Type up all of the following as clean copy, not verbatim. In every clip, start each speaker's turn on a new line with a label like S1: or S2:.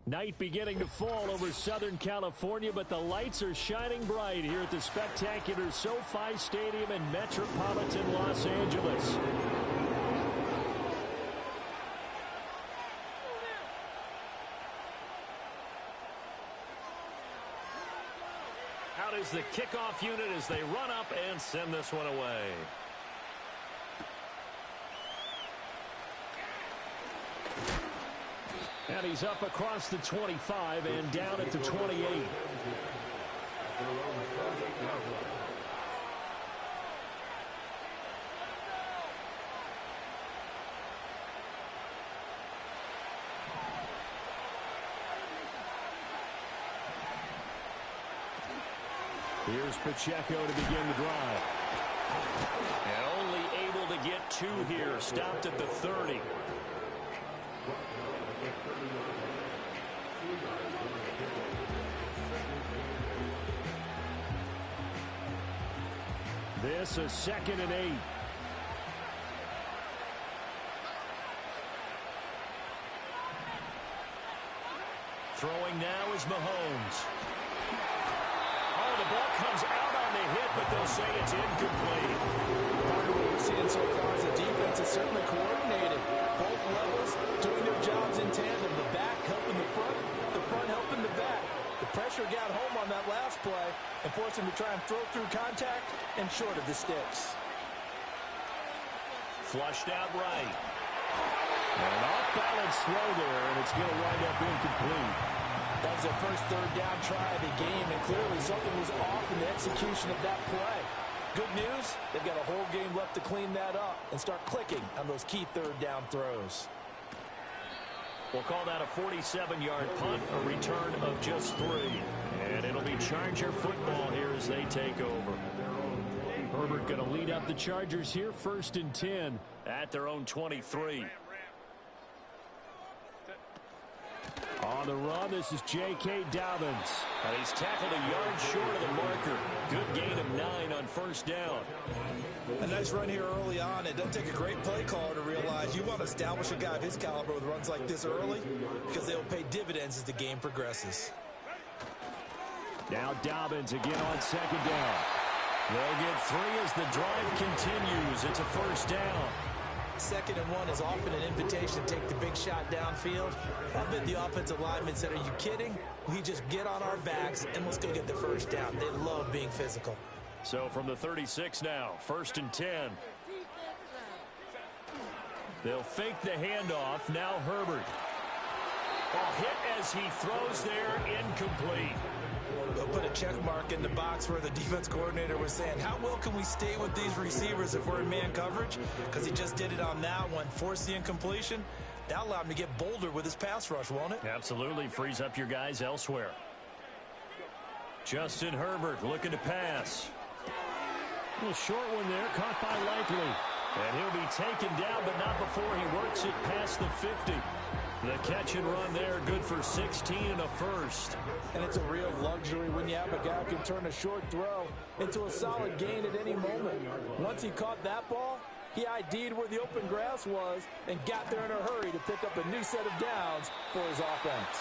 S1: Night beginning to fall over Southern California, but the lights are shining bright here at the spectacular SoFi Stadium in metropolitan Los Angeles. Out is the kickoff unit as they run up and send this one away. And he's up across the 25 and down at the 28. Here's Pacheco to begin the drive. And only able to get 2 here. Stopped at the 30. This is 2nd and 8. Throwing now is Mahomes. Oh, the ball comes out on the hit, but they'll say it's incomplete.
S2: Part of what we're seeing so far is the defense is certainly coordinated. Both levels doing their jobs in tandem. The back helping the front helping the back. The pressure got home on that last play and forced him to try and throw through contact and short of the sticks.
S1: Flushed out right. And an off-balance throw there, and it's going to wind up incomplete.
S2: That was their first third down try of the game, and clearly something was off in the execution of that play. Good news, they've got a whole game left to clean that up and start clicking on those key third down throws.
S1: We'll call that a 47-yard punt, a return of just 3. And it'll be Charger football here as they take over. Herbert going to lead up the Chargers here, 1st and 10 at their own 23. On the run, this is J.K. Dobbins. And he's tackled a yard short of the marker. Good gain of 9 on 1st down.
S2: A nice run here early on. It doesn't take a great play caller to realize you want to establish a guy of his caliber with runs like this early because they'll pay dividends as the game progresses.
S1: Now Dobbins again on 2nd down. They'll get 3 as the drive continues. It's a 1st down.
S2: 2nd and 1 is often an invitation to take the big shot downfield. I bet the offensive lineman said, are you kidding? We just get on our backs and let's go get the 1st down. They love being physical.
S1: So from the 36 now, 1st and 10. They'll fake the handoff. Now Herbert. Ball hit as he throws there, incomplete.
S2: They'll put a check mark in the box where the defense coordinator was saying, how well can we stay with these receivers if we're in man coverage? Because he just did it on that one, forced the incompletion. That'll allow him to get bolder with his pass rush, won't it?
S1: Absolutely, frees up your guys elsewhere. Justin Herbert looking to pass. A little short one there, caught by Likely. And he'll be taken down, but not before he works it past the 50. The catch and run there, good for 16 and a 1st.
S2: And it's a real luxury when you have a guy who can turn a short throw into a solid gain at any moment. Once he caught that ball, he ID'd where the open grass was and got there in a hurry to pick up a new set of downs for his offense.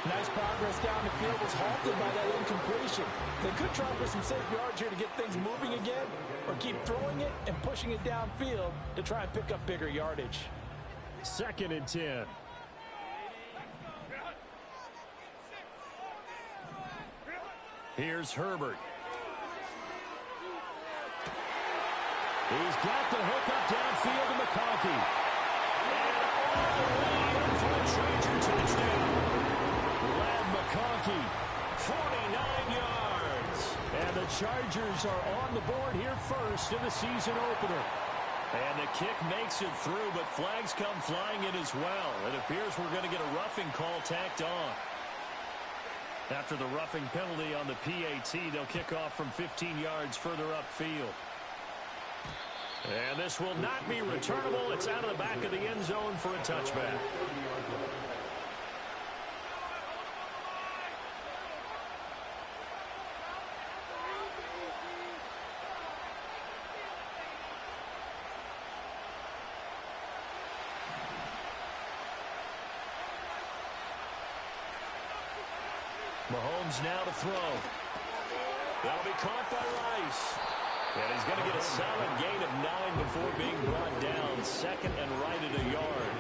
S2: Nice progress down the field was halted by that incompletion. They could try for some safe yards here to get things moving again, or keep throwing it and pushing it downfield to try and pick up bigger yardage.
S1: 2nd and 10. Here's Herbert. He's got the hook up downfield to McConkey. And all the way in for a Charger touchdown. Lad McConkey, 49 yards. And the Chargers are on the board here first in the season opener. And the kick makes it through, but flags come flying in as well. It appears we're going to get a roughing call tacked on. After the roughing penalty on the PAT, they'll kick off from 15 yards further upfield. And this will not be returnable. It's out of the back of the end zone for a touchback. Mahomes now to throw. That'll be caught by Rice. And he's going to get a solid gain of 9 before being brought down. Second and right at a yard.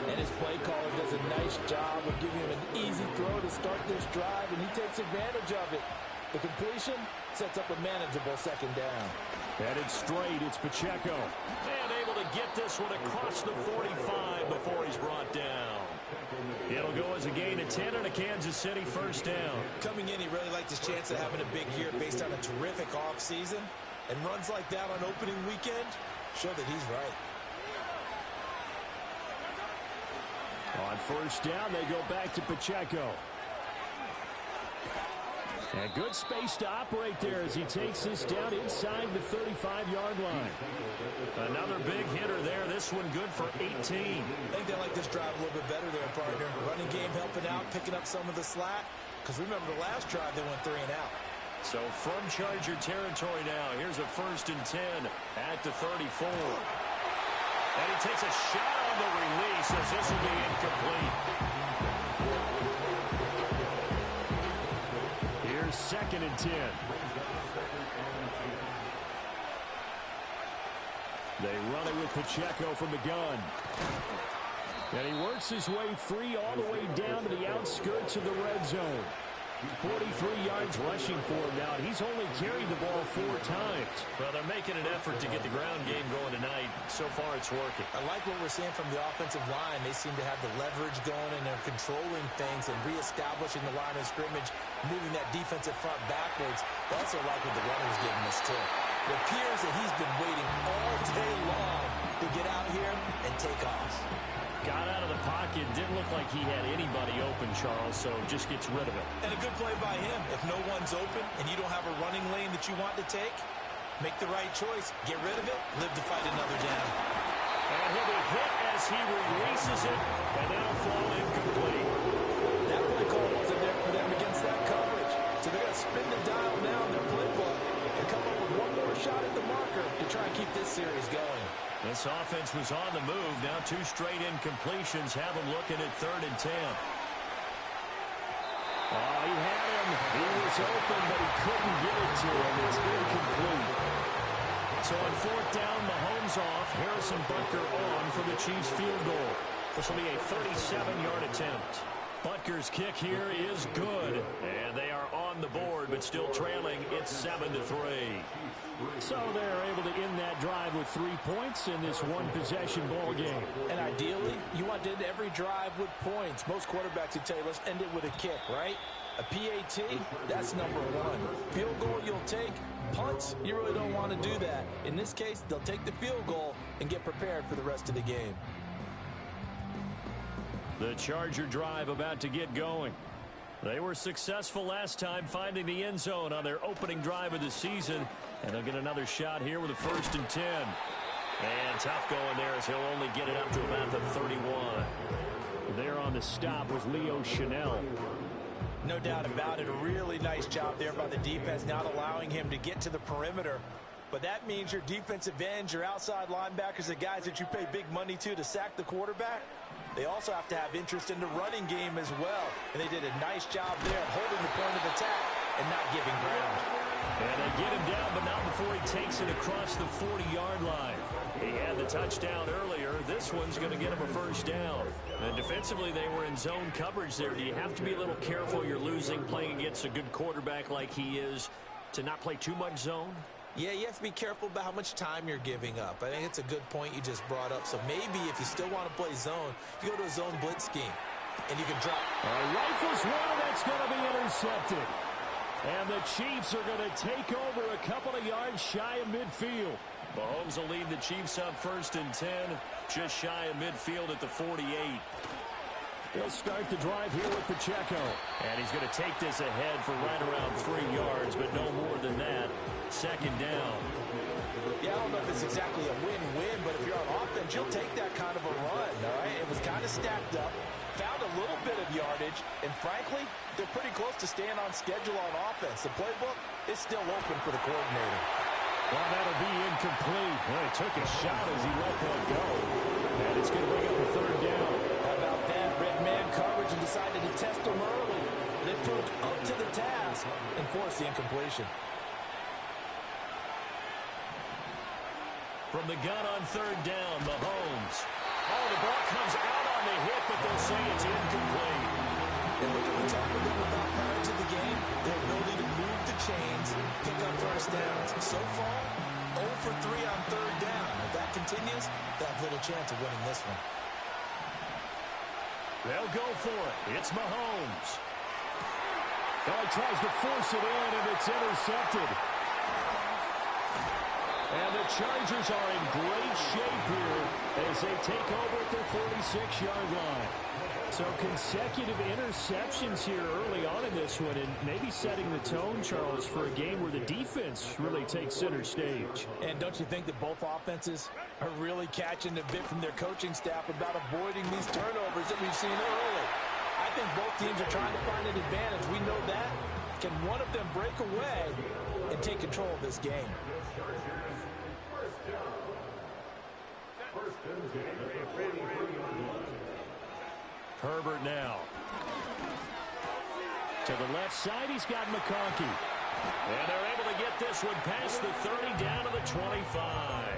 S2: And his play caller does a nice job of giving him an easy throw to start this drive, and he takes advantage of it. The completion sets up a manageable second down.
S1: Headed straight, it's Pacheco. And able to get this one across the 45 before he's brought down. It'll go as a gain of 10 and a Kansas City first down.
S2: Coming in, he really liked his chance of having a big year based on a terrific offseason. And runs like that on opening weekend show that he's right.
S1: On first down, they go back to Pacheco. And good space to operate there as he takes this down inside the 35-yard line. Another big hitter there. This one good for 18.
S2: I think they like this drive a little bit better there, partner. Running game helping out, picking up some of the slack. Because remember, the last drive, they went 3 and out.
S1: So from Charger territory now, here's a 1st and 10 at the 34. And he takes a shot on the release as this will be incomplete. Here's 2nd and 10. They run it with Pacheco from the gun. And he works his way free all the way down to the outskirts of the red zone. 43 yards rushing for him now, and he's only carried the ball 4 times. Well, they're making an effort to get the ground game going tonight. So far, it's working.
S2: I like what we're seeing from the offensive line. They seem to have the leverage going, and they're controlling things and reestablishing the line of scrimmage, moving that defensive front backwards. I also like what the runner's giving us, too. It appears that he's been waiting all day long to get out here and take off.
S1: Got out of the pocket. Didn't look like he had anybody open, Charles, so just gets rid of it.
S2: And a good play by him. If no one's open and you don't have a running lane that you want to take, make the right choice. Get rid of it. Live to fight another down.
S1: And he'll be hit as he releases it, and that'll fall incomplete.
S2: That play call wasn't there for them against that coverage. So they're going to spin the dial now in their playbook and come up with one more shot at the marker to try and keep this series going.
S1: This offense was on the move. Now 2 straight incompletions have them looking at 3rd and 10. Oh, he had him. He was open, but he couldn't get it to him. It's incomplete. So on 4th down, Mahomes off. Harrison Butker on for the Chiefs field goal. This will be a 37-yard attempt. Butker's kick here is good. And they are on the board, but still trailing. It's 7-3. So they're able to end that drive with 3 points in this one-possession ball game.
S2: And ideally, you want to end every drive with points. Most quarterbacks would tell you, let's end it with a kick, right? A PAT, that's number 1. Field goal you'll take. Punts, you really don't want to do that. In this case, they'll take the field goal and get prepared for the rest of the game.
S1: The Charger drive about to get going. They were successful last time finding the end zone on their opening drive of the season. And they'll get another shot here with a 1st and 10. And tough going there as he'll only get it up to about the 31. There on the stop was Leo Chanel.
S2: No doubt about it. A really nice job there by the defense, not allowing him to get to the perimeter. But that means your defensive ends, your outside linebackers, the guys that you pay big money to sack the quarterback, they also have to have interest in the running game as well. And they did a nice job there holding the point of attack and not giving ground.
S1: And they get him down, but not before he takes it across the 40-yard line. He had the touchdown earlier. This one's going to get him a 1st down. And defensively, they were in zone coverage there. Do you have to be a little careful? You're losing, playing against a good quarterback like he is, to not play too much zone?
S2: Yeah, you have to be careful about how much time you're giving up. I think it's a good point you just brought up. So maybe if you still want to play zone, you go to a zone blitz scheme, and you can drop.
S1: Rifles one, that's going to be intercepted. And the Chiefs are going to take over a couple of yards shy of midfield. Mahomes will lead the Chiefs up 1st and 10, just shy of midfield at the 48. He'll start the drive here with Pacheco. And he's going to take this ahead for right around 3 yards, but no more than that. 2nd down.
S2: Yeah, I don't know if it's exactly a win-win, but if you're on offense, you'll take that kind of a run, all right? It was kind of stacked up, found a little bit of yardage, and frankly, they're pretty close to staying on schedule on offense. The playbook is still open for the coordinator.
S1: Well, that'll be incomplete. Well, he took a shot as he let that go. And it's going to bring up a 3rd down.
S2: How about that? Red man coverage and decided to test him early. They put and force the incompletion.
S1: From the gun on third down, Mahomes. Oh, the ball comes out on the hit, but they'll say it's incomplete.
S2: And look at what we talked about prior to the game, their ability to move the chains, pick up first downs. So far, 0 for 3 on third down. If that continues, they have little chance of winning this one.
S1: They'll go for it. It's Mahomes. Oh, he tries to force it in, and it's intercepted. And the Chargers are in great shape here as they take over at their 46-yard line. So consecutive interceptions here early on in this one, and maybe setting the tone, Charles, for a game where the defense really takes center stage.
S2: And don't you think that both offenses are really catching a bit from their coaching staff about avoiding these turnovers that we've seen early? I think both teams are trying to find an advantage. We know that. Can one of them break away and take control of this game?
S1: Herbert now. To the left side, he's got McConkey. And they're able to get this one past the 30 down to the 25.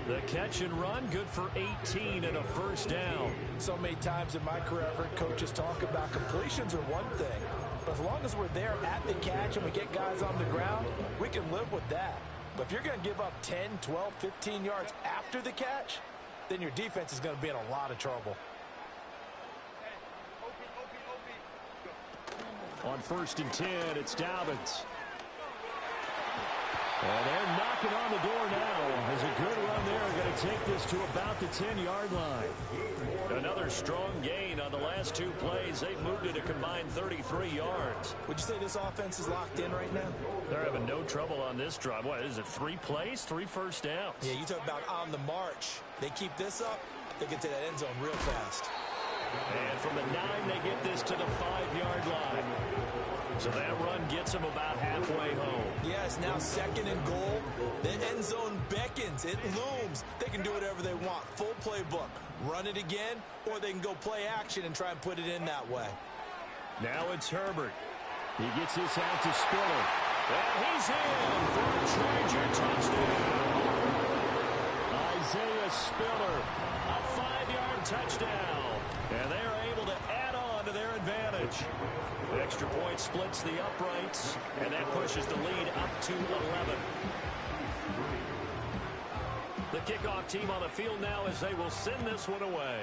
S1: The catch and run, good for 18 and a first down.
S2: So many times in my career, I've heard coaches talk about completions are one thing. But as long as we're there at the catch and we get guys on the ground, we can live with that. But if you're going to give up 10, 12, 15 yards after the catch, then your defense is going to be in a lot of trouble.
S1: On 1st and 10, it's Dobbins. And they're knocking on the door now. There's a good run there. Going to take this to about the 10-yard line. Another strong gain on the last two plays. They've moved it a combined 33 yards.
S2: Would you say this offense is locked in right now?
S1: They're having no trouble on this drive. What is it, 3 plays, 3 first downs?
S2: Yeah, you talk about on the march. They keep this up, they get to that end zone real fast.
S1: And from the 9, they get this to the 5-yard line. So that run gets them about halfway home.
S2: Yes, now 2nd and goal. The end zone beckons. It looms. They can do whatever they want. Full playbook. Run it again, or they can go play action and try and put it in that way.
S1: Now it's Herbert. He gets this out to Spiller. And he's in for a Charger touchdown. Isaiah Spiller, a 5-yard touchdown. And they're able to add on to their advantage. The extra point splits the uprights, and that pushes the lead up to 11. The kickoff team on the field now as they will send this one away.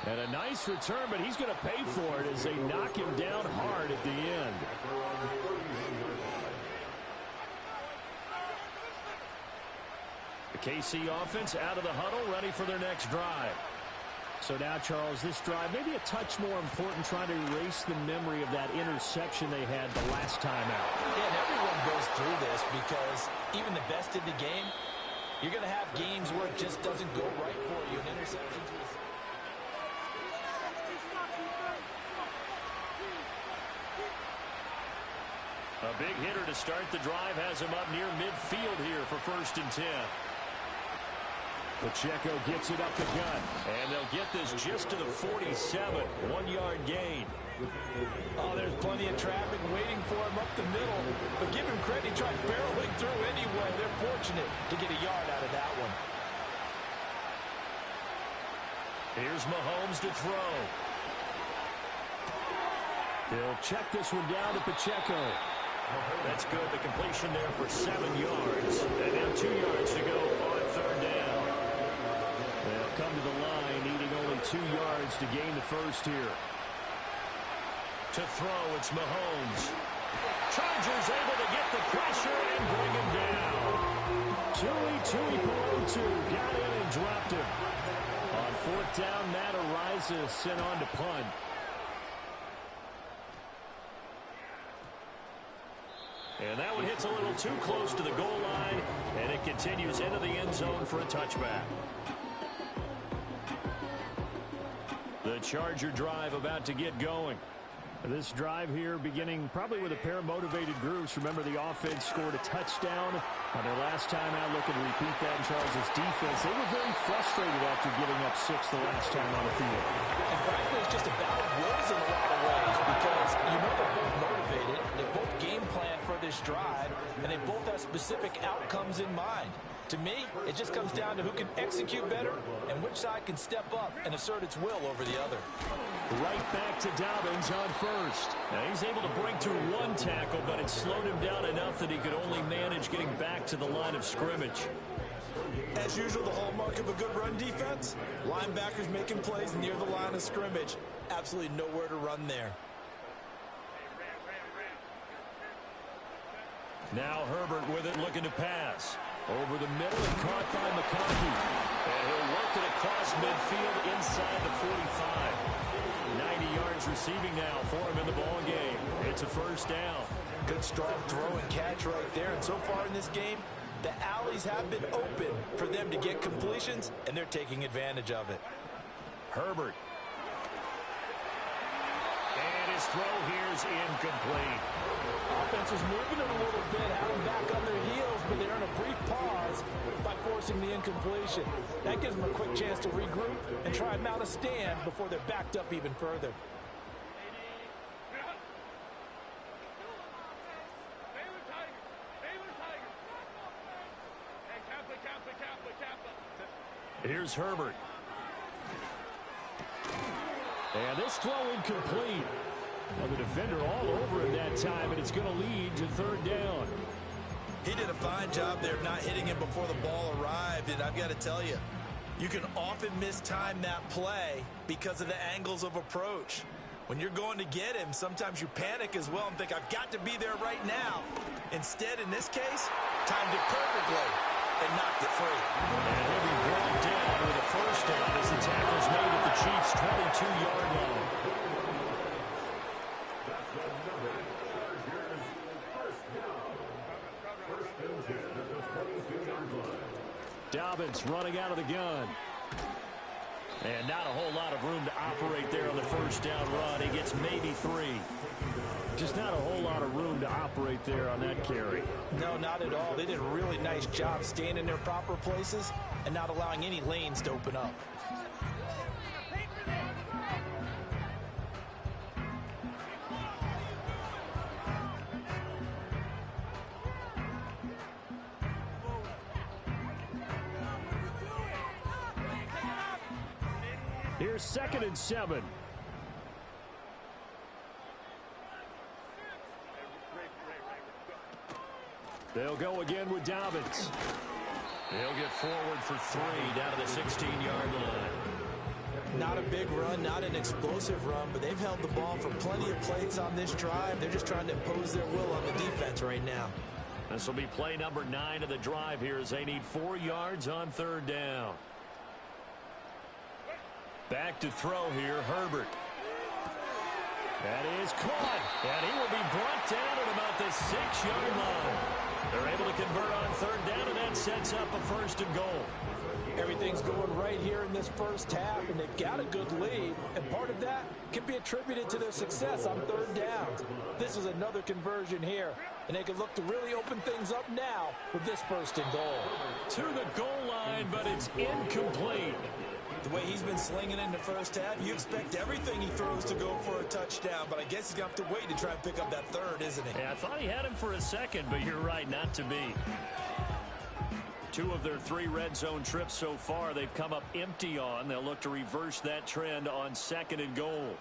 S1: And a nice return, but he's going to pay for it as they knock him down hard at the end. The KC offense out of the huddle, ready for their next drive. So now, Charles, this drive maybe a touch more important, trying to erase the memory of that interception they had the last time out.
S2: Yeah, and everyone goes through this because even the best in the game, you're going to have games where it just doesn't go right for you. An interception to a...
S1: A big hitter to start the drive has him up near midfield here for 1st and 10. Pacheco gets it up the gut, and they'll get this just to the 47, 1-yard gain.
S2: Oh, there's plenty of traffic waiting for him up the middle, but give him credit, he tried barreling through anyway. They're fortunate to get a yard out of that one.
S1: Here's Mahomes to throw. He'll check this one down to Pacheco. That's good. The completion there for 7 yards. And now 2 yards to go on 3rd down. They'll come to the line, needing only 2 yards to gain the first here. To throw, it's Mahomes. Chargers able to get the pressure and bring him down. Tui Pelotu got in and dropped him. On 4th down, Matt Ariza sent on to punt. And that one hits a little too close to the goal line, and it continues into the end zone for a touchback. The Charger drive about to get going. This drive here beginning probably with a pair of motivated groups. Remember, the offense scored a touchdown on their last time out. Looking to repeat that in Charles' defense. They were very frustrated after giving up 6 the last time on the field.
S2: And frankly, it's just a battle of wills in a lot of ways because you know they're both motivated. They both game plan for this drive, and they both have specific outcomes in mind. To me, it just comes down to who can execute better and which side can step up and assert its will over the other.
S1: Right back to Dobbins on first. Now he's able to break through one tackle, but it slowed him down enough that he could only manage getting back to the line of scrimmage.
S2: As usual, the hallmark of a good run defense, linebackers making plays near the line of scrimmage. Absolutely nowhere to run there.
S1: Now Herbert with it, looking to pass. Over the middle and caught by McConkey. And he'll work it across midfield inside the 45. 90 yards receiving now for him in the ball game. It's a first down.
S2: Good strong throw and catch right there. And so far in this game, the alleys have been open for them to get completions, and they're taking advantage of it.
S1: Herbert. And his throw here is incomplete.
S2: Offense was moving it a little bit, had them back on their heels, but they earn a brief pause by forcing the incompletion. That gives them a quick chance to regroup and try and mount a stand before they're backed up even further.
S1: Here's Herbert. And this throw incomplete. Well, the defender all over him that time, and it's going to lead to third down.
S2: He did a fine job there of not hitting him before the ball arrived, and I've got to tell you, you can often mistime that play because of the angles of approach. When you're going to get him, sometimes you panic as well and think, I've got to be there right now. Instead, in this case, timed it perfectly and knocked it free.
S1: And he'll be brought down with a first down as the tackle's made at the Chiefs' 22-yard line. Dobbins running out of the gun. And not a whole lot of room to operate there on the first down run. He gets maybe 3. Just not a whole lot of room to operate there on that carry.
S2: No, not at all. They did a really nice job staying in their proper places and not allowing any lanes to open up.
S1: Here's 2nd and 7. They'll go again with Dobbins. He'll get forward for 3 down to the 16-yard line.
S2: Not a big run, not an explosive run, but they've held the ball for plenty of plays on this drive. They're just trying to impose their will on the defense right now.
S1: This will be play number 9 of the drive here as they need 4 yards on third down. Back to throw here, Herbert. That is caught, and he will be brought down at about the 6-yard line. They're able to convert on third down, and that sets up a 1st and goal.
S2: Everything's going right here in this first half, and they've got a good lead, and part of that can be attributed to their success on third downs. This is another conversion here, and they can look to really open things up now with this 1st and goal.
S1: To the goal line, but it's incomplete.
S2: The way he's been slinging in the first half, you expect everything he throws to go for a touchdown, but I guess he's going to have to wait to try and pick up that 3rd, isn't he?
S1: Yeah, I thought he had him for a second, but you're right, not to be. 2 of their 3 red zone trips so far they've come up empty on. They'll look to reverse that trend on 2nd and goal.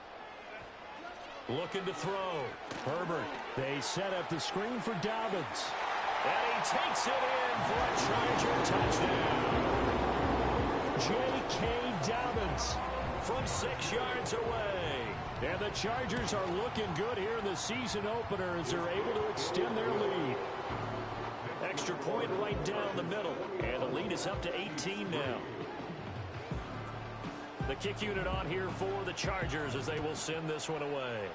S1: Looking to throw. Herbert. They set up the screen for Dobbins. And he takes it in for a Charger touchdown. J.K. Dobbins from 6 yards away. And the Chargers are looking good here in the season opener as they're able to extend their lead. Extra point right down the middle. And the lead is up to 18 now. The kick unit on here for the Chargers as they will send this one away.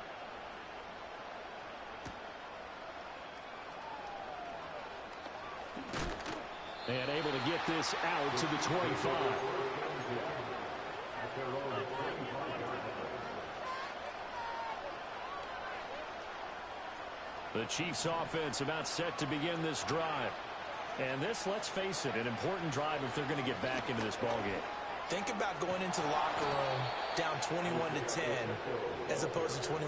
S1: And able to get this out to the 25. The Chiefs offense about set to begin this drive. And this, let's face it, an important drive if they're going to get back into this ballgame.
S2: Think about going into the locker room down 21-10 as opposed to 21-3.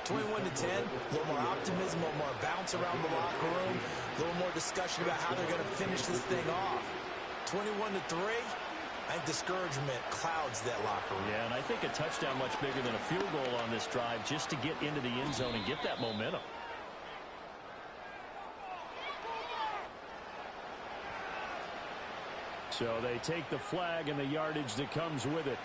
S2: 21-10, a little more optimism, a little more bounce around the locker room, a little more discussion about how they're going to finish this thing off. 21-3, I think discouragement clouds that locker room.
S1: Yeah, and I think a touchdown much bigger than a field goal on this drive just to get into the end zone and get that momentum. So they take the flag and the yardage that comes with it.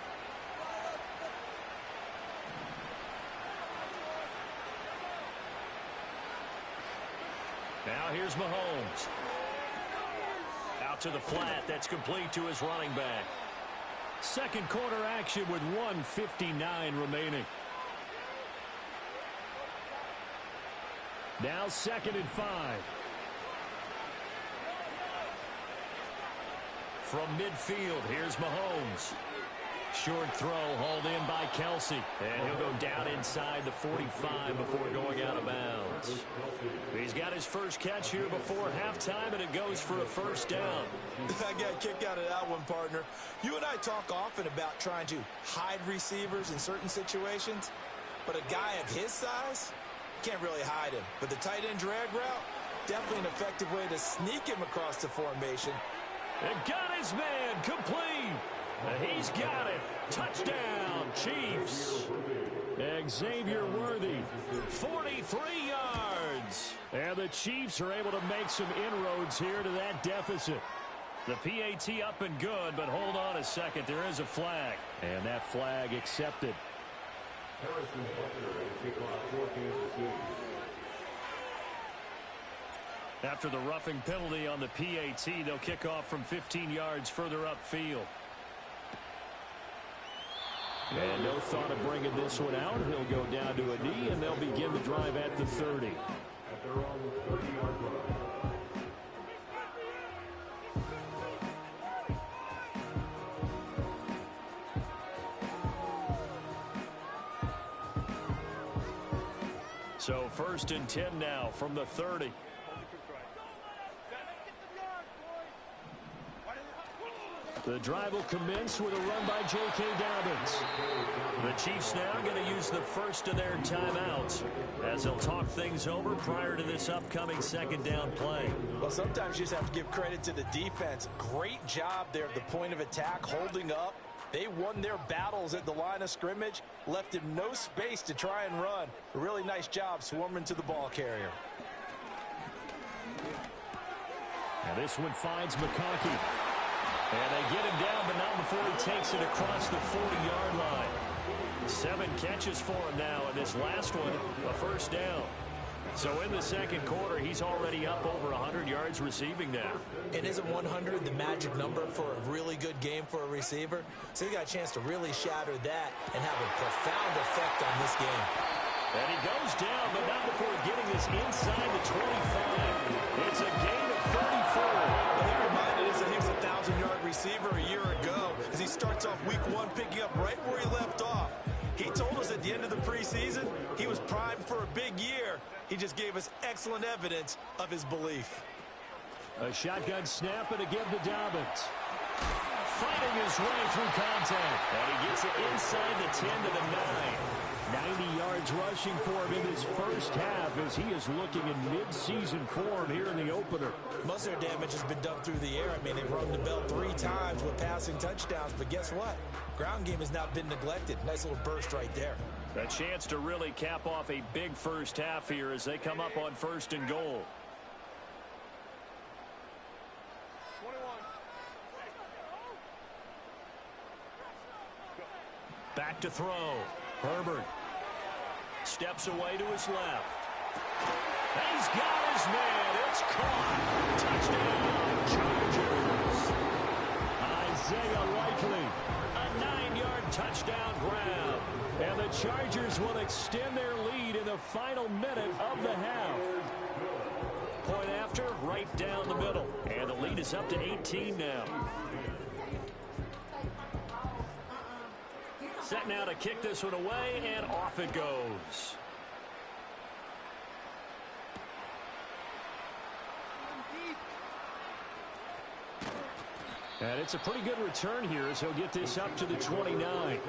S1: Now here's Mahomes. Out to the flat. That's complete to his running back. Second quarter action with 1:59 remaining. Now 2nd and 5. From midfield, here's Mahomes. Short throw hauled in by Kelsey. And he'll go down inside the 45 before going out of bounds. He's got his first catch here before halftime, and it goes for a first down.
S2: I got a kick out of that one, partner. You and I talk often about trying to hide receivers in certain situations, but a guy of his size can't really hide him. But the tight end drag route, definitely an effective way to sneak him across the formation.
S1: And got his man complete. He's got it. Touchdown, Chiefs. Xavier Worthy, 43 yards. And the Chiefs are able to make some inroads here to that deficit. The PAT up and good, but hold on a second. There is a flag. And that flag accepted. After the roughing penalty on the PAT, they'll kick off from 15 yards further upfield. And no thought of bringing this one out. He'll go down to a knee, and they'll begin the drive at the 30. So 1st and 10 now from the 30. The drive will commence with a run by J.K. Dobbins. The Chiefs now going to use the first of their timeouts as they'll talk things over prior to this upcoming 2nd down play.
S2: Well, sometimes you just have to give credit to the defense. Great job there at the point of attack, holding up. They won their battles at the line of scrimmage, left him no space to try and run. A really nice job swarming to the ball carrier.
S1: Now this one finds McConkey. And they get him down, but not before he takes it across the 40-yard line. 7 catches for him now, and this last one, a first down. So in the 2nd quarter, he's already up over 100 yards receiving now.
S2: And isn't 100 the magic number for a really good game for a receiver? So he got a chance to really shatter that and have a profound effect on this game.
S1: And he goes down, but not before getting this inside the 25. It's a gain of 34.
S2: Well, he reminded us that he was a 1,000-yard receiver a year ago as he starts off week 1 picking up right where he left off. He told us at the end of the preseason he was primed for a big year. He just gave us excellent evidence of his belief.
S1: A shotgun snap and a give to Dobbins. Fighting his way through contact. And he gets it inside the 10 to the 9. 90 yards rushing for him in this first half as he is looking in mid-season form here in the opener.
S2: Most of their damage has been done through the air. I mean, they've rung the bell 3 times with passing touchdowns, but guess what? Ground game has not been neglected. Nice little burst right there.
S1: A chance to really cap off a big first half here as they come up on 1st and goal.
S3: 21.
S1: Back to throw. Herbert steps away to his left. He's got his man. It's caught. Touchdown, Chargers. Isaiah Likely, a 9-yard touchdown grab. And the Chargers will extend their lead in the final minute of the half. Point after, right down the middle. And the lead is up to 18 now. Set now to kick this one away, and off it goes. And it's a pretty good return here as he'll get this up to the 29.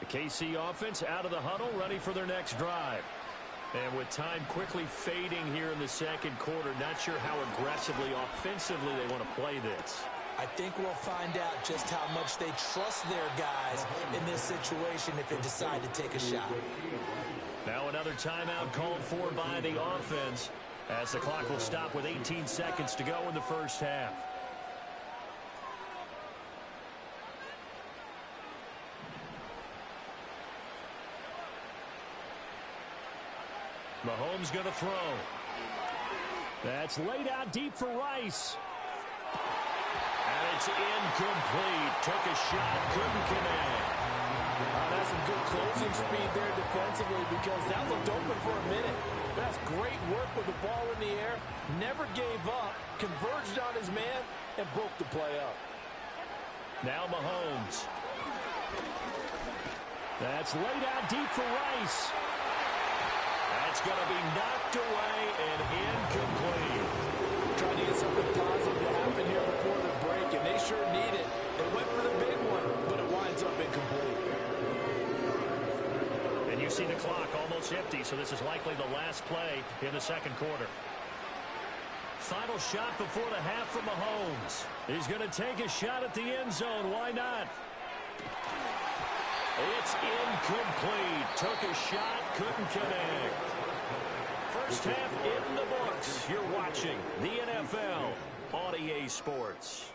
S1: The KC offense out of the huddle, ready for their next drive. And with time quickly fading here in the second quarter, not sure how aggressively, offensively they want to play this.
S2: I think we'll find out just how much they trust their guys in this situation if they decide to take a shot.
S1: Now another timeout called for by the offense as the clock will stop with 18 seconds to go in the first half. Mahomes going to throw. That's laid out deep for Rice. And it's incomplete. Took a shot, couldn't connect.
S2: That's some good closing speed there defensively because that looked open for a minute. That's great work with the ball in the air. Never gave up, converged on his man, and broke the play up.
S1: Now Mahomes. That's laid out deep for Rice. That's going to be knocked away and incomplete.
S2: Trying to get something positive to happen here before the break, and they sure need it. They went for the big one, but it winds up incomplete.
S1: And you see the clock almost empty, so this is likely the last play in the second quarter. Final shot before the half from Mahomes. He's going to take a shot at the end zone. Why not? It's incomplete. Took a shot, couldn't connect. First half in the books. You're watching the NFL on EA Sports.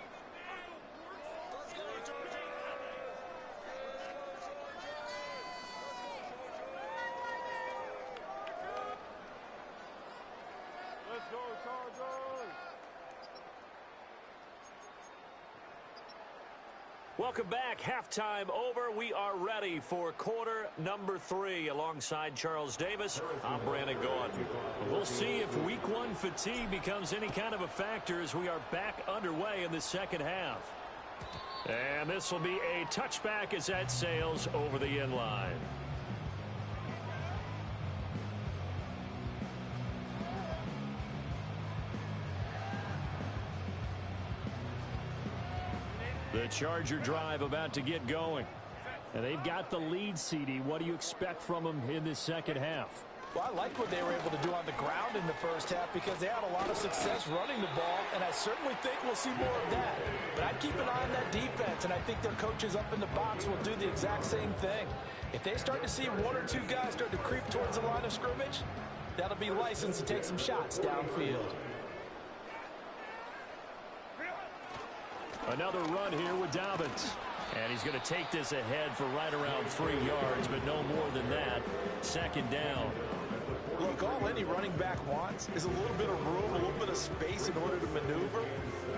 S3: Let's go, Chargers!
S1: Welcome back. Halftime over. We are ready for quarter number 3. Alongside Charles Davis, I'm Brandon Gaughan. We'll see if week 1 fatigue becomes any kind of a factor as we are back underway in the second half. And this will be a touchback as that sails over the end line. The Charger drive about to get going. And they've got the lead, CD. What do you expect from them in this second half?
S2: Well, I like what they were able to do on the ground in the first half because they had a lot of success running the ball, and I certainly think we'll see more of that. But I'd keep an eye on that defense, and I think their coaches up in the box will do the exact same thing. If they start to see 1 or 2 guys start to creep towards the line of scrimmage, that'll be licensed to take some shots downfield.
S1: Another run here with Dobbins. And he's going to take this ahead for right around 3 yards, but no more than that. Second down.
S2: Look, all any running back wants is a little bit of room, a little bit of space in order to maneuver.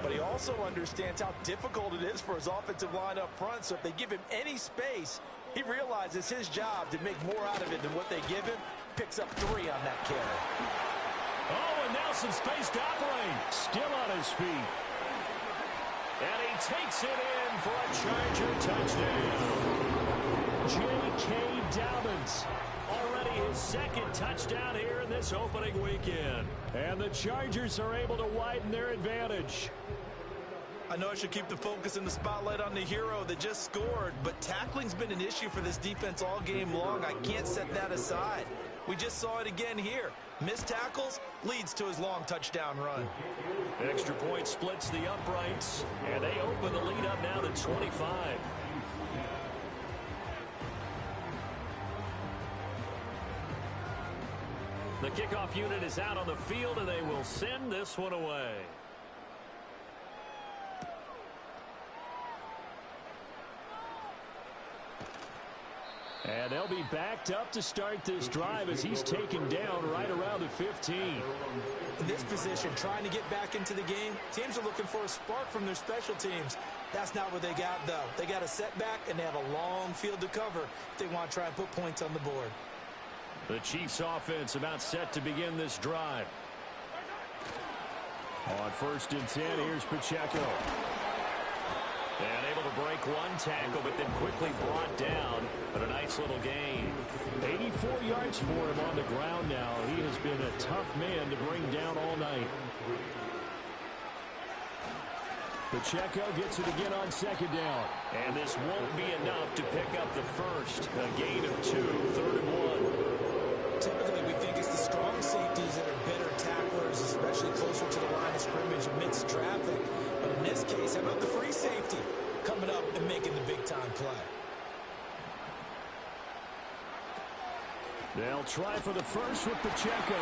S2: But he also understands how difficult it is for his offensive line up front. So if they give him any space, he realizes his job to make more out of it than what they give him. Picks up 3 on that carry.
S1: Oh, and now some space to operate. Still on his feet. And he takes it in for a Charger touchdown. J.K. Dobbins. Already his second touchdown here in this opening weekend. And the Chargers are able to widen their advantage.
S2: I know I should keep the focus and the spotlight on the hero that just scored, but tackling's been an issue for this defense all game long. I can't set that aside. We just saw it again here. Missed tackles leads to his long touchdown run.
S1: Extra point splits the uprights, and they open the lead up now to 25. The kickoff unit is out on the field, and they will send this one away. And they'll be backed up to start this drive as he's taken down right around the 15.
S2: In this position, trying to get back into the game, teams are looking for a spark from their special teams. That's not what they got, though. They got a setback, and they have a long field to cover if they want to try and put points on the board.
S1: The Chiefs offense about set to begin this drive. On 1st and 10, here's Pacheco. And able to break one tackle, but then quickly brought down. But a nice little gain.
S4: 84 yards for him on the ground now. He has been a tough man to bring down all night. Pacheco gets it again on second down.
S1: And this won't be enough to pick up the first. A gain of 2, 3rd and 1.
S2: Typically, we think it's the strong safeties that are better tacklers, especially closer to the line of scrimmage amidst traffic. But in this case, how about the free safety coming up and making the big-time play?
S4: They'll try for the first with Pacheco.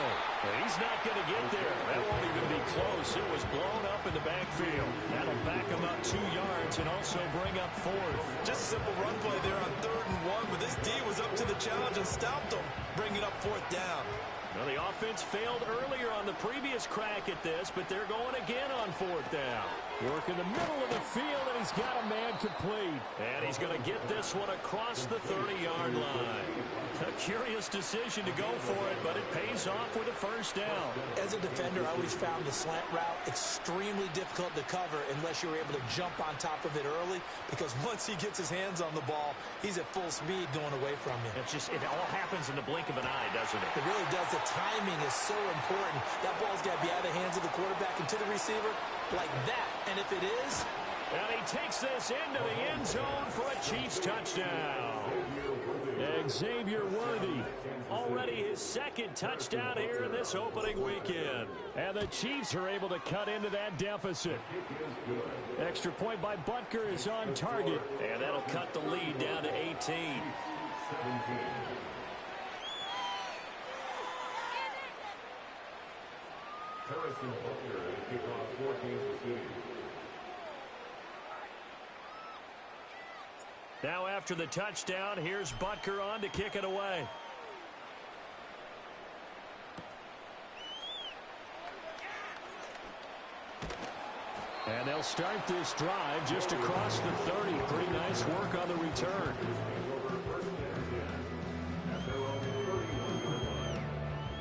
S1: He's not going to get there. That won't even be close. It was blown up in the backfield. That'll back him up 2 yards and also bring up 4th.
S2: Just a simple run play there on 3rd and 1, but this D was up to the challenge and stopped him, bringing up 4th down.
S1: Well, the offense failed earlier on the previous crack at this, but they're going again on 4th down.
S4: Work in the middle of the field, and he's got a man complete.
S1: And he's going to get this one across the 30-yard line. A curious decision to go for it, but it pays off with a first down.
S2: As a defender, I always found the slant route extremely difficult to cover unless you're able to jump on top of it early, because once he gets his hands on the ball, he's at full speed going away from you.
S1: It all happens in the blink of an eye, doesn't it?
S2: It really does. The timing is so important. That ball's got to be out of the hands of the quarterback and to the receiver like that. And if it is...
S1: And he takes this into the end zone for a Chiefs touchdown.
S4: Xavier Worthy.
S1: Already his 2nd touchdown here in this opening weekend.
S4: And the Chiefs are able to cut into that deficit. Extra point by Butker is on target.
S1: And that'll cut the lead down to 18. Now after the touchdown, here's Butker on to kick it away.
S4: And they'll start this drive just across the 30. Pretty nice work on the return.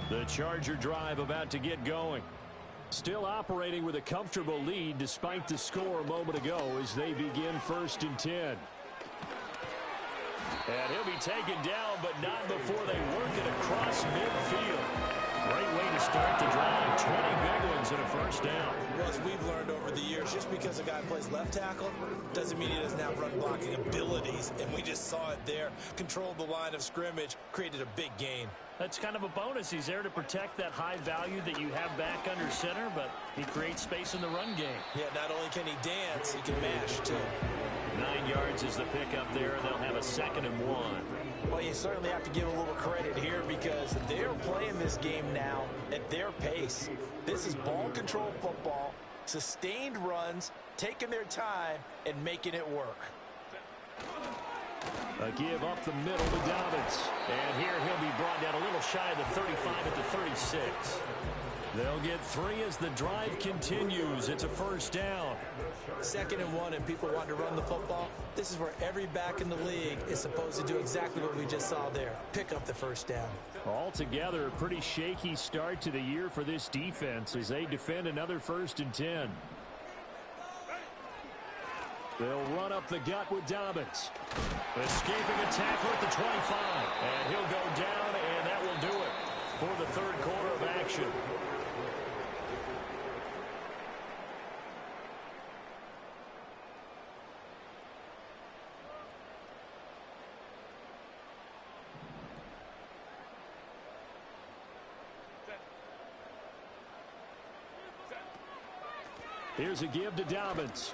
S4: The Charger drive about to get going. Still operating with a comfortable lead despite the score a moment ago as they begin 1st and 10.
S1: And he'll be taken down, but not before they work it across midfield. Great way to start the drive. 20 big ones and a first down.
S2: Russ, we've learned over the years, just because a guy plays left tackle doesn't mean he doesn't have run blocking abilities. And we just saw it there. Controlled the line of scrimmage, created a big gain.
S1: That's kind of a bonus. He's there to protect that high value that you have back under center, but he creates space in the run game.
S2: Yeah, not only can he dance, he can mash, too.
S1: 9 yards is the pickup there, and they'll have a 2nd and 1.
S2: Well, you certainly have to give a little credit here because they're playing this game now at their pace. This is ball control football, sustained runs, taking their time, and making it work.
S4: A give up the middle to Dobbins.
S1: And here he'll be brought down a little shy of the 35 at the 36.
S4: They'll get 3 as the drive continues. It's a first down.
S2: 2nd and 1, and people want to run the football. This is where every back in the league is supposed to do exactly what we just saw there. Pick up the first down.
S4: Altogether, a pretty shaky start to the year for this defense as they defend another 1st and 10. They'll run up the gut with Dobbins.
S1: Escaping a tackle at the 25. And he'll go down, and that will do it for the 3rd quarter of action.
S4: Here's a give to Dobbins.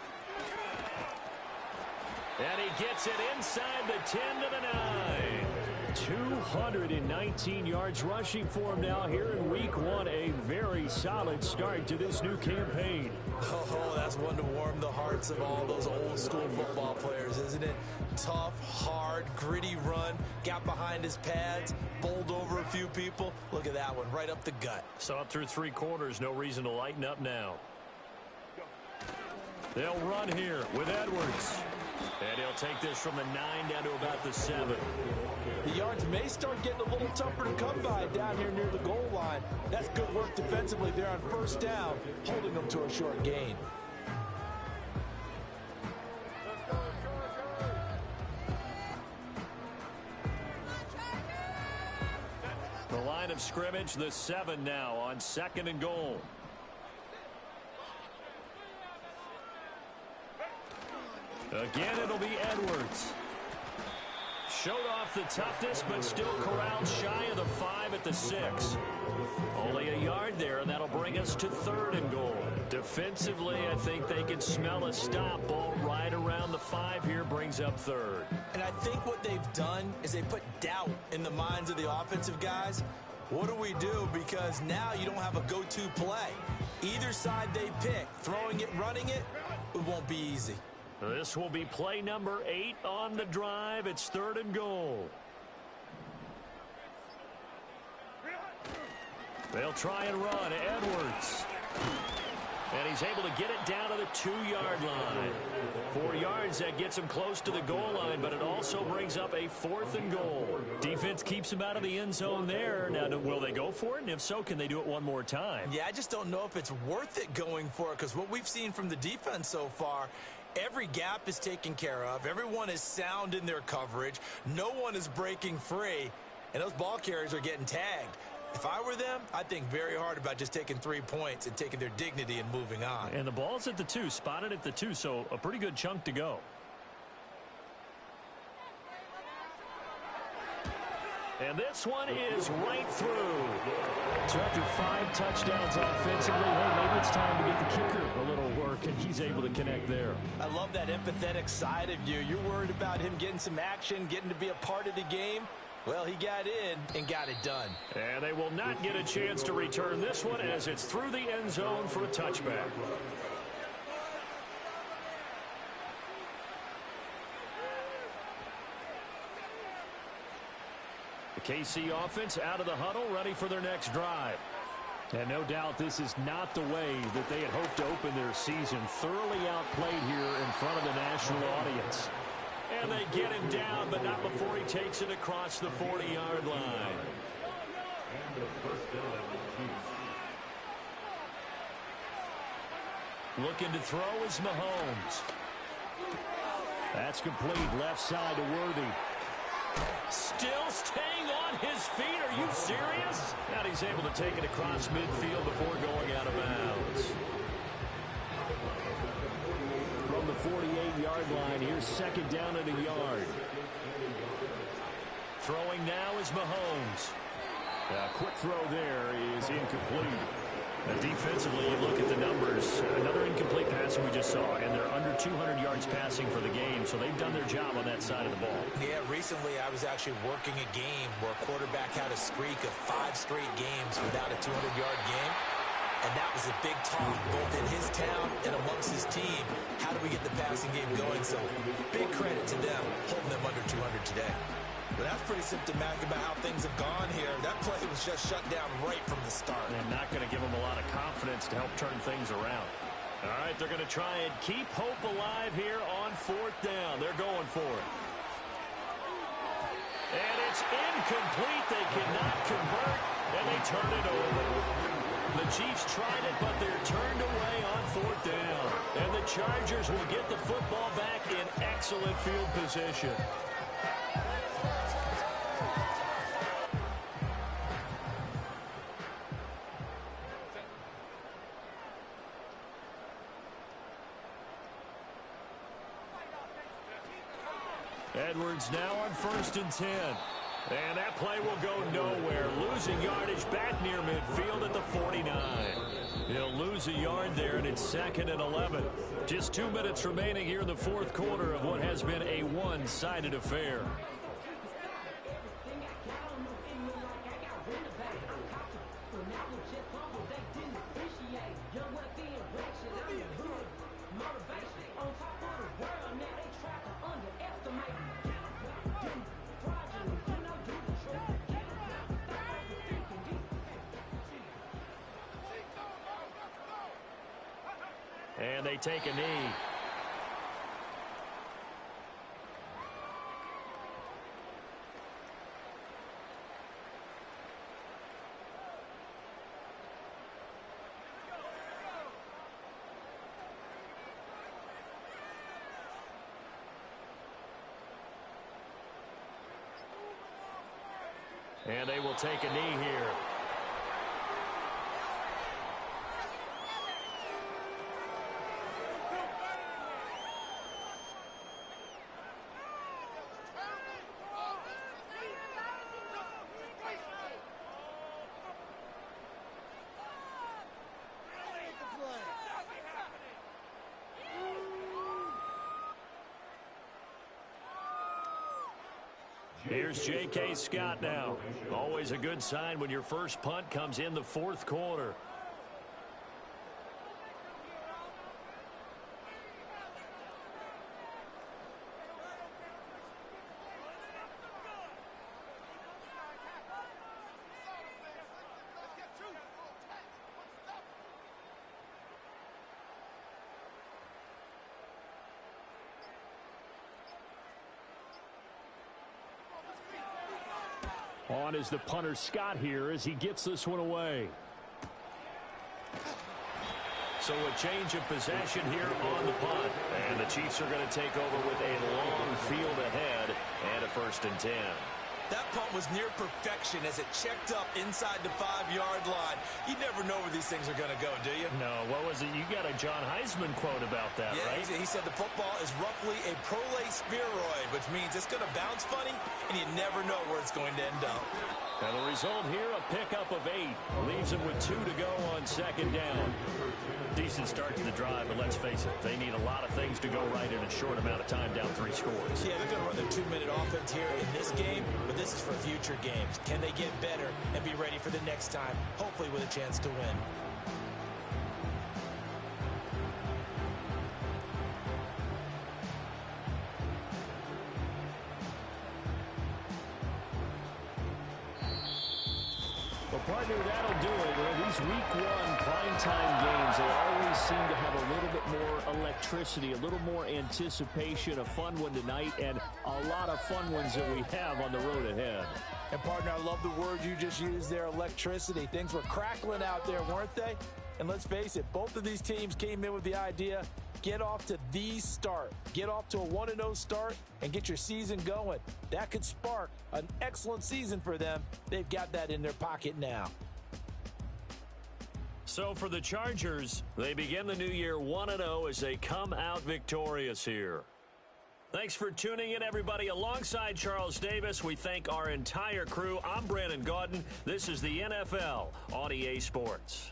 S1: And he gets it inside the 10 to the 9.
S4: 219 yards rushing for him now here in week 1. A very solid start to this new campaign.
S2: Oh, that's one to warm the hearts of all those old school football players, isn't it? Tough, hard, gritty run. Got behind his pads, bowled over a few people. Look at that one, right up the gut.
S1: Saw it through 3 quarters. No reason to lighten up now.
S4: They'll run here with Edwards.
S1: And he'll take this from the 9 down to about the 7.
S2: The yards may start getting a little tougher to come by down here near the goal line. That's good work defensively there on first down, holding them to a short gain.
S4: line of scrimmage. The 7 now on 2nd and goal. Again, it'll be Edwards. Showed off the toughness, but still corralled shy of the 5 at the 6. Only a yard there, and that'll bring us to 3rd and goal. Defensively, I think they can smell a stop. Ball right around the 5 here brings up 3rd.
S2: And I think what they've done is they put doubt in the minds of the offensive guys. What do we do? Because now you don't have a go-to play. Either side they pick, throwing it, running it, it won't be easy.
S4: This will be play number 8 on the drive. It's 3rd and goal. They'll try and run. Edwards. And he's able to get it down to the 2-yard line. 4 yards, that gets him close to the goal line, but it also brings up a 4th and goal. Defense keeps him out of the end zone there. Now, will they go for it? And if so, can they do it one more time?
S2: Yeah, I just don't know if it's worth it going for it, because what we've seen from the defense so far, every gap is taken care of. Everyone is sound in their coverage. No one is breaking free, and those ball carriers are getting tagged. If I were them, I'd think very hard about just taking 3 points and taking their dignity and moving on.
S4: And the ball's at the 2, spotted at the 2, so a pretty good chunk to go. And this one is right through. So after 5 touchdowns offensively, hey, maybe it's time to get the kicker a little work, and he's able to connect there.
S2: I love that empathetic side of you. You're worried about him getting some action, getting to be a part of the game. Well, he got in and got it done.
S4: And they will not get a chance to return this one as it's through the end zone for a touchback. The KC offense out of the huddle, ready for their next drive. And no doubt this is not the way that they had hoped to open their season. Thoroughly outplayed here in front of the national audience. And they get him down, but not before he takes it across the 40-yard line. Looking to throw is Mahomes. That's complete. Left side to Worthy. Still staying on his feet. Are you serious? Now he's able to take it across midfield before going out of bounds. From the 48-yard line, here's 2nd down and a yard. Throwing now is Mahomes. A quick throw there is incomplete. Defensively, you look at the numbers. Another incomplete pass we just saw, and they're under 200 yards passing for the game, so they've done their job on that side of the ball.
S2: Yeah, recently I was actually working a game where a quarterback had a streak of 5 straight games without a 200-yard game. And that was a big talk, both in his town and amongst his team. How do we get the passing game going? So big credit to them, holding them under 200 today. But that's pretty symptomatic about how things have gone here. That play was just shut down right from the start.
S4: And not going to give them a lot of confidence to help turn things around. All right, they're going to try and keep hope alive here on 4th down. They're going for it. And it's incomplete. They cannot convert, and they turn it over. The Chiefs tried it, but they're turned away on 4th down. And the Chargers will get the football back in excellent field position. Edwards now on 1st and 10. And that play will go nowhere. Losing yardage back near midfield at the 49. He'll lose a yard there, and it's 2nd and 11. Just 2 minutes remaining here in the 4th quarter of what has been a one-sided affair. And they take a knee. And they will take a knee here. Here's J.K. Scott now. Always a good sign when your first punt comes in the fourth quarter. On is the punter Scott here as he gets this one away. So a change of possession here on the punt. And the Chiefs are going to take over with a long field ahead and a 1st and 10.
S2: That punt was near perfection as it checked up inside the 5-yard line. You never know where these things are going to go, do you?
S4: No, what was it? You got a John Heisman quote about that,
S2: yeah,
S4: right?
S2: He said the football is roughly a prolate spheroid, which means it's going to bounce funny, and you never know where it's going to end up.
S4: And the result here, a pickup of 8. Leaves them with 2 to go on 2nd down. Decent start to the drive, but let's face it, they need a lot of things to go right in a short amount of time, down 3 scores.
S2: Yeah, they're going to run their 2-minute offense here in this game, but this is for future games. Can they get better and be ready for the next time, hopefully with a chance to win?
S4: Well, partner, that'll do it. Well, these week 1 primetime games, they always seem to have a little bit more electricity, a little more anticipation. A fun one tonight, and a lot of fun ones that we have on the road ahead.
S2: And, partner, I love the word you just used there, electricity. Things were crackling out there, weren't they? And let's face it, both of these teams came in with the idea, get off to the start. Get off to a 1-0 start and get your season going. That could spark an excellent season for them. They've got that in their pocket now.
S4: So for the Chargers, they begin the new year 1-0 as they come out victorious here. Thanks for tuning in, everybody. Alongside Charles Davis, we thank our entire crew. I'm Brandon Gaudin. This is the NFL on EA Sports.